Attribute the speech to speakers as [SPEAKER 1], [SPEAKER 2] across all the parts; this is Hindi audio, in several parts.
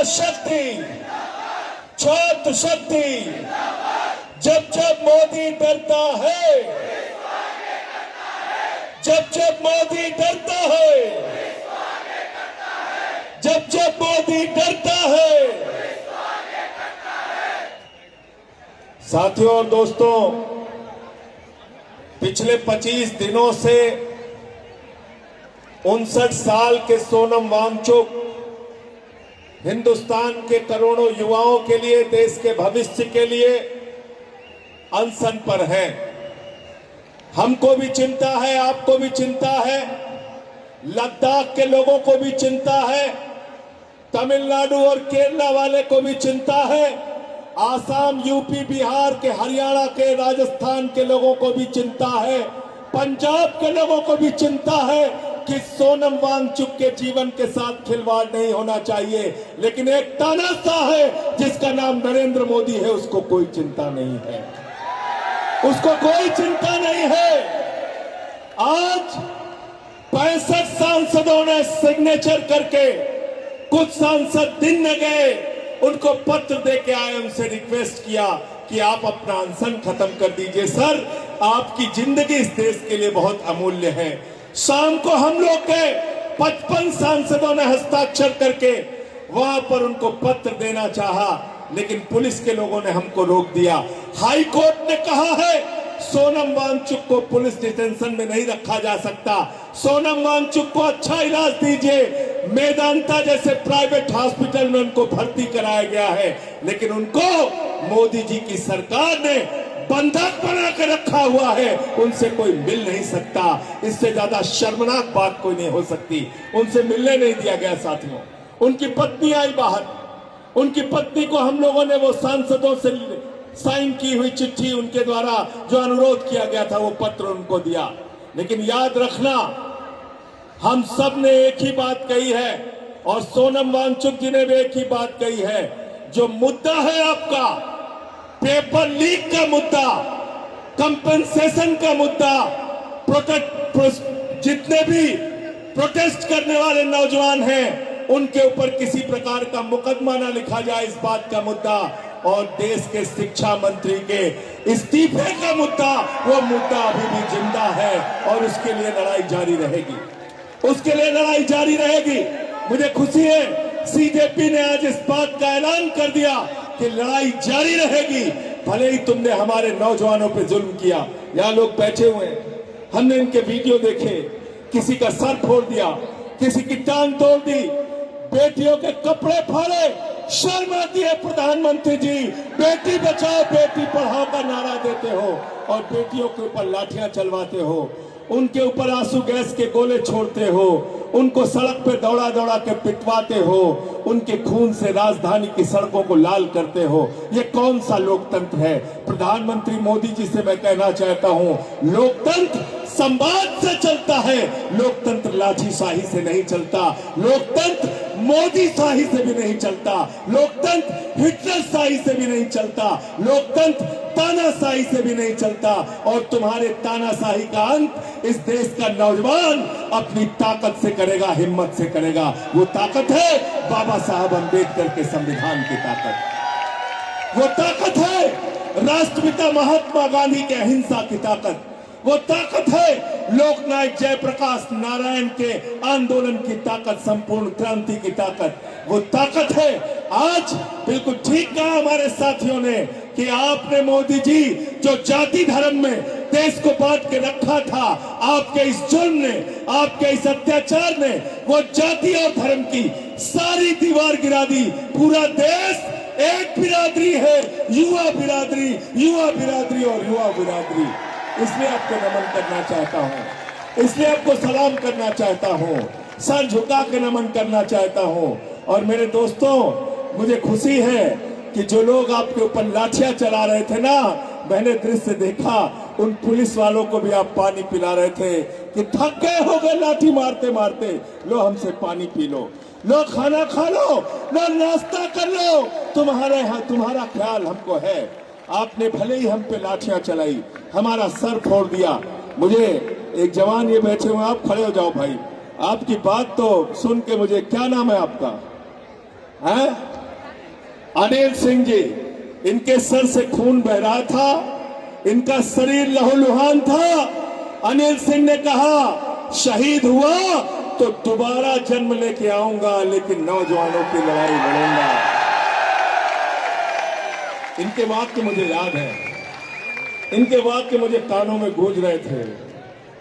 [SPEAKER 1] शक्ति, छात्र शक्ति। जब जब मोदी डरता है, जब जब मोदी डरता है, जब जब मोदी डरता है। साथियों और दोस्तों, पिछले 25 दिनों से 59 साल के सोनम वांगचुक हिंदुस्तान के करोड़ों युवाओं के लिए, देश के भविष्य के लिए अनशन पर हैं। हमको भी चिंता है, आपको भी चिंता है, लद्दाख के लोगों को भी चिंता है, तमिलनाडु और केरला वाले को भी चिंता है, आसाम, यूपी, बिहार के, हरियाणा के, राजस्थान के लोगों को भी चिंता है, पंजाब के लोगों को भी चिंता है कि सोनम वांगचुक के जीवन के साथ खिलवाड़ नहीं होना चाहिए। लेकिन एक तानाशाह है जिसका नाम नरेंद्र मोदी है, उसको कोई चिंता नहीं है, उसको कोई चिंता नहीं है। आज 65 सांसदों ने सिग्नेचर करके, कुछ सांसद दिन में गए, उनको पत्र देके आए, उनसे रिक्वेस्ट किया कि आप अपना अनशन खत्म कर दीजिए। सर, आपकी जिंदगी इस देश के लिए बहुत अमूल्य है। शाम को हम लोग के 55 सांसदों ने हस्ताक्षर करके वहां पर उनको पत्र देना चाहा, लेकिन पुलिस के लोगों ने हमको रोक दिया। हाई कोर्ट ने कहा है सोनम वांगचुक को पुलिस डिटेंशन में नहीं रखा जा सकता। सोनम वांगचुक को अच्छा इलाज दीजिए। मेदांता जैसे प्राइवेट हॉस्पिटल में उनको भर्ती कराया गया है, लेकिन उनको मोदी जी की सरकार ने बंधक बना कर रखा हुआ है, उनसे कोई मिल नहीं सकता। इससे ज्यादा शर्मनाक बात कोई नहीं हो सकती। उनसे मिलने नहीं दिया गया। साथियों, उनकी पत्नी आई बाहर, उनकी पत्नी को हम लोगों ने वो सांसदों से साइन की हुई चिट्ठी, उनके द्वारा जो अनुरोध किया गया था, वो पत्र उनको दिया। लेकिन याद रखना, हम सब ने एक ही बात कही है और सोनम वांगचुक जी ने भी एक ही बात कही है। जो मुद्दा है आपका, पेपर लीक का मुद्दा, कंपनसेशन का मुद्दा, जितने भी प्रोटेस्ट करने वाले नौजवान हैं, उनके ऊपर किसी प्रकार का मुकदमा ना लिखा जाए, इस बात का मुद्दा, और देश के शिक्षा मंत्री के इस्तीफे का मुद्दा, वो मुद्दा अभी भी जिंदा है और उसके लिए लड़ाई जारी रहेगी, उसके लिए लड़ाई जारी रहेगी। मुझे खुशी है सीजेपी ने आज इस बात का ऐलान कर दिया कि लड़ाई जारी रहेगी, भले ही तुमने हमारे नौजवानों पे जुल्म किया। यहाँ लोग बैठे हुए हैं, हमने इनके वीडियो देखे, किसी का सर फोड़ दिया, किसी की टांग तोड़ दी, बेटियों के कपड़े फाड़े। शर्म आती है प्रधानमंत्री जी, बेटी बचाओ बेटी पढ़ाओ का नारा देते हो और बेटियों के ऊपर लाठियां चलवाते हो, उनके ऊपर आंसू गैस के गोले छोड़ते हो, उनको सड़क पे दौड़ा दौड़ा के पिटवाते हो, उनके खून से राजधानी की सड़कों को लाल करते हो। ये कौन सा लोकतंत्र है? प्रधानमंत्री मोदी जी से मैं कहना चाहता हूं, लोकतंत्र संवाद से चलता है, लोकतंत्र लाठीशाही से नहीं चलता, लोकतंत्र मोदी शाही से भी नहीं चलता, लोकतंत्र हिटलर शाही से भी नहीं चलता, लोकतंत्र तानाशाही से भी नहीं चलता। और तुम्हारे तानाशाही का अंत इस देश का नौजवान अपनी ताकत से करेगा, हिम्मत से करेगा। वो ताकत है बाबा साहब अम्बेडकर के संविधान की ताकत, वो ताकत है राष्ट्रपिता महात्मा गांधी के अहिंसा की ताकत, वो ताकत है लोकनायक जयप्रकाश नारायण के आंदोलन की ताकत, संपूर्ण क्रांति की ताकत, वो ताकत है। आज बिल्कुल ठीक कहा हमारे साथियों ने कि आपने मोदी जी जो जाति धर्म में देश को बांट के रखा था, आपके इस जुल्म ने, आपके इस अत्याचार ने वो जाति और धर्म की सारी दीवार गिरा दी। पूरा देश एक बिरादरी है, युवा बिरादरी, युवा बिरादरी और युवा बिरादरी। इसलिए आपको नमन करना चाहता हूं, इसलिए आपको सलाम करना चाहता हूं, सर झुका के नमन करना चाहता हूं। और मेरे दोस्तों, मुझे खुशी है कि जो लोग आपके ऊपर लाठियां चला रहे थे ना, मैंने दृश्य देखा, उन पुलिस वालों को भी आप पानी पिला रहे थे कि थक गए हो गए लाठी मारते मारते, लो हमसे पानी पी लो, लो खाना खा लो, लो नाश्ता कर लो, तुम्हारा ख्याल हमको है। आपने भले ही हम पे लाठियां चलाई, हमारा सर फोड़ दिया। मुझे एक जवान ये बैठे हुए, आप खड़े हो जाओ भाई, आपकी बात तो सुन के मुझे, क्या नाम है आपका? है अनिल सिंह जी, इनके सर से खून बह रहा था, इनका शरीर लहूलुहान था। अनिल सिंह ने कहा शहीद हुआ तो दोबारा जन्म लेके आऊंगा, लेकिन नौजवानों की लड़ाई लड़ूंगा। इनके वाक्य मुझे याद है, इनके वाक्य मुझे कानों में गूंज रहे थे।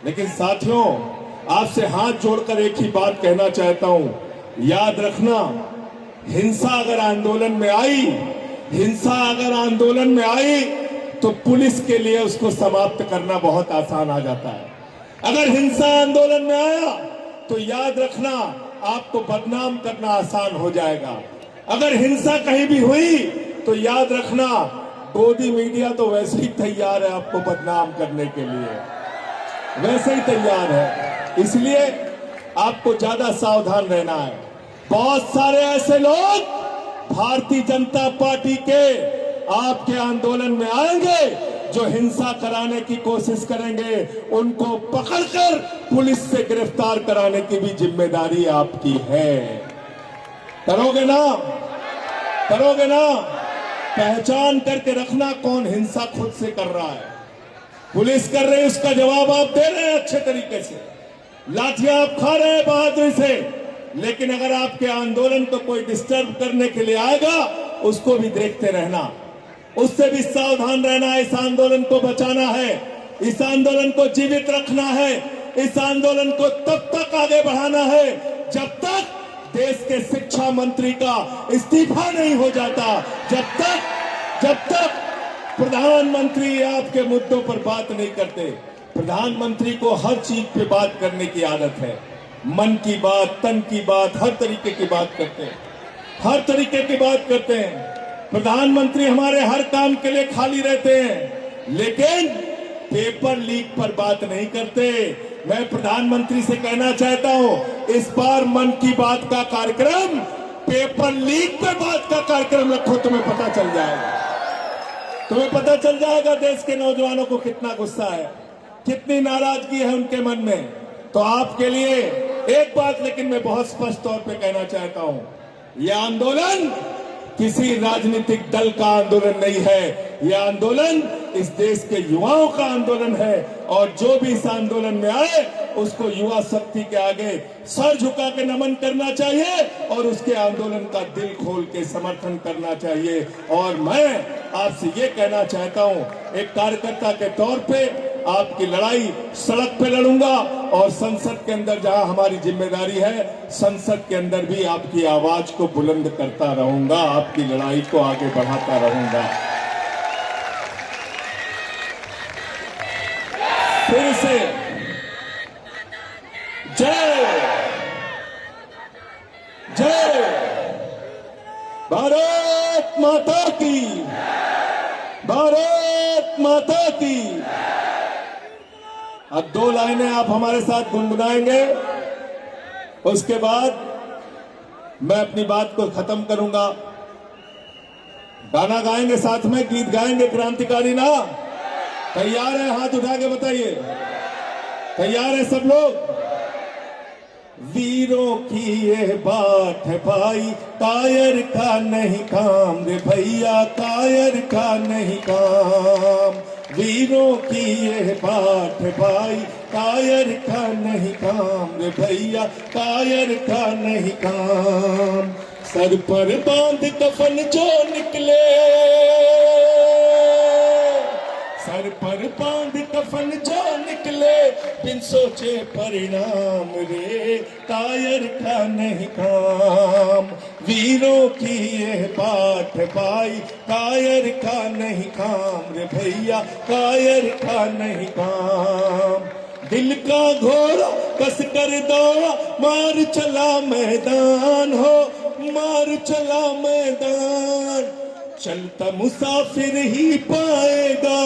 [SPEAKER 1] लेकिन साथियों, आपसे हाथ जोड़कर एक ही बात कहना चाहता हूं, याद रखना, हिंसा अगर आंदोलन में आई, हिंसा अगर आंदोलन में आई तो पुलिस के लिए उसको समाप्त करना बहुत आसान आ जाता है। अगर हिंसा आंदोलन में आया तो याद रखना, आपको बदनाम करना आसान हो जाएगा। अगर हिंसा कहीं भी हुई तो याद रखना, गोदी मीडिया तो वैसे ही तैयार है आपको बदनाम करने के लिए, वैसे ही तैयार है। इसलिए आपको ज्यादा सावधान रहना है। बहुत सारे ऐसे लोग भारतीय जनता पार्टी के आपके आंदोलन में आएंगे जो हिंसा कराने की कोशिश करेंगे, उनको पकड़कर पुलिस से गिरफ्तार कराने की भी जिम्मेदारी आपकी है। करोगे ना? करोगे ना? पहचान करके रखना कौन हिंसा खुद से कर रहा है। पुलिस कर रही है, उसका जवाब आप दे रहे हैं अच्छे तरीके से, लाठियां आप खा रहे हैं बहादुरी से। लेकिन अगर आपके आंदोलन को कोई डिस्टर्ब करने के लिए आएगा, उसको भी देखते रहना, उससे भी सावधान रहना है। इस आंदोलन को बचाना है, इस आंदोलन को जीवित रखना है, इस आंदोलन को तब तक आगे बढ़ाना है जब तक देश के शिक्षा मंत्री का इस्तीफा नहीं हो जाता, जब तक प्रधानमंत्री आपके मुद्दों पर बात नहीं करते। प्रधानमंत्री को हर चीज पे बात करने की आदत है, मन की बात, तन की बात, हर तरीके की बात करते हैं, हर तरीके की बात करते हैं। प्रधानमंत्री हमारे हर काम के लिए खाली रहते हैं, लेकिन पेपर लीक पर बात नहीं करते। मैं प्रधानमंत्री से कहना चाहता हूं, इस बार मन की बात का कार्यक्रम पेपर लीक पर बात का कार्यक्रम रखो, तुम्हें पता चल जाएगा, तुम्हें पता चल जाएगा देश के नौजवानों को कितना गुस्सा है, कितनी नाराजगी है उनके मन में। तो आपके लिए एक बात लेकिन मैं बहुत स्पष्ट तौर पे कहना चाहता हूं, यह आंदोलन किसी राजनीतिक दल का आंदोलन नहीं है, यह आंदोलन इस देश के युवाओं का आंदोलन है। और जो भी इस आंदोलन में आए उसको युवा शक्ति के आगे सर झुका के नमन करना चाहिए और उसके आंदोलन का दिल खोल के समर्थन करना चाहिए। और मैं आपसे ये कहना चाहता हूं, एक कार्यकर्ता के तौर पे आपकी लड़ाई सड़क पे लड़ूंगा, और संसद के अंदर जहां हमारी जिम्मेदारी है, संसद के अंदर भी आपकी आवाज को बुलंद करता रहूंगा, आपकी लड़ाई को आगे बढ़ाता रहूंगा। फिर से जय जय भारत माता की, भारत माता की। अब 2 लाइनें आप हमारे साथ गुनगुनाएंगे, उसके बाद मैं अपनी बात को खत्म करूंगा। गाना गाएंगे, साथ में गीत गाएंगे क्रांतिकारी ना। तैयार है? हाथ उठा के बताइए, तैयार है सब लोग? वीरों की ये बात है भाई, कायर का नहीं काम रे भैया, कायर का नहीं काम। वीरों की ये बात है भाई, कायर का नहीं काम रे भैया, कायर का नहीं काम। सर पर बांध कफन जो निकले, सर पर बांध कफन जो निकले, बिन सोचे परिणाम रे, कायर का नहीं काम। वीरों की ये बात है भाई, कायर का नहीं काम रे भैया, कायर का नहीं काम। दिल का घोड़ा कस कर दौड़ा, मार चला मैदान हो, मार चला मैदान। चलता मुसाफिर ही पाएगा,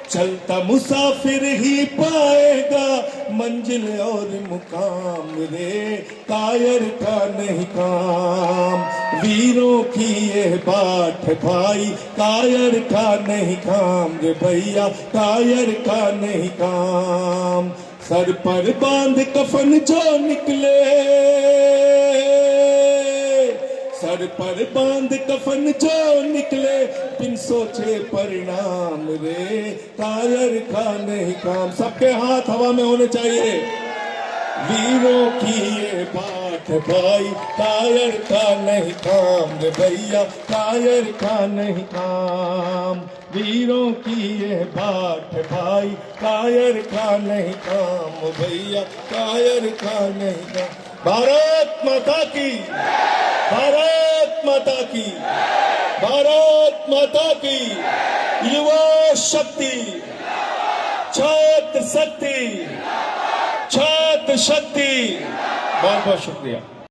[SPEAKER 1] चलता मुसाफिर ही पाएगा मंजिल और मुकाम रे, कायर का नहीं काम। वीरों की ये बात है भाई, कायर का नहीं काम रे भैया, कायर का नहीं काम। सर पर बांध कफन जो निकले, सर पर बांध कफन जो निकले बिन सोचे परिणाम रे, कायर का नहीं काम। सबके हाथ हवा में होने चाहिए। वीरों की ये बात भाई, कायर का नहीं काम रे भैया, कायर का नहीं काम। वीरों की ये बात भाई, कायर का नहीं काम भैया, कायर का नहीं काम। भारत माता की, भारत माता की, भारत माता की। युवा शक्ति, छात्र शक्ति, छात्र शक्ति। बहुत बहुत शुक्रिया।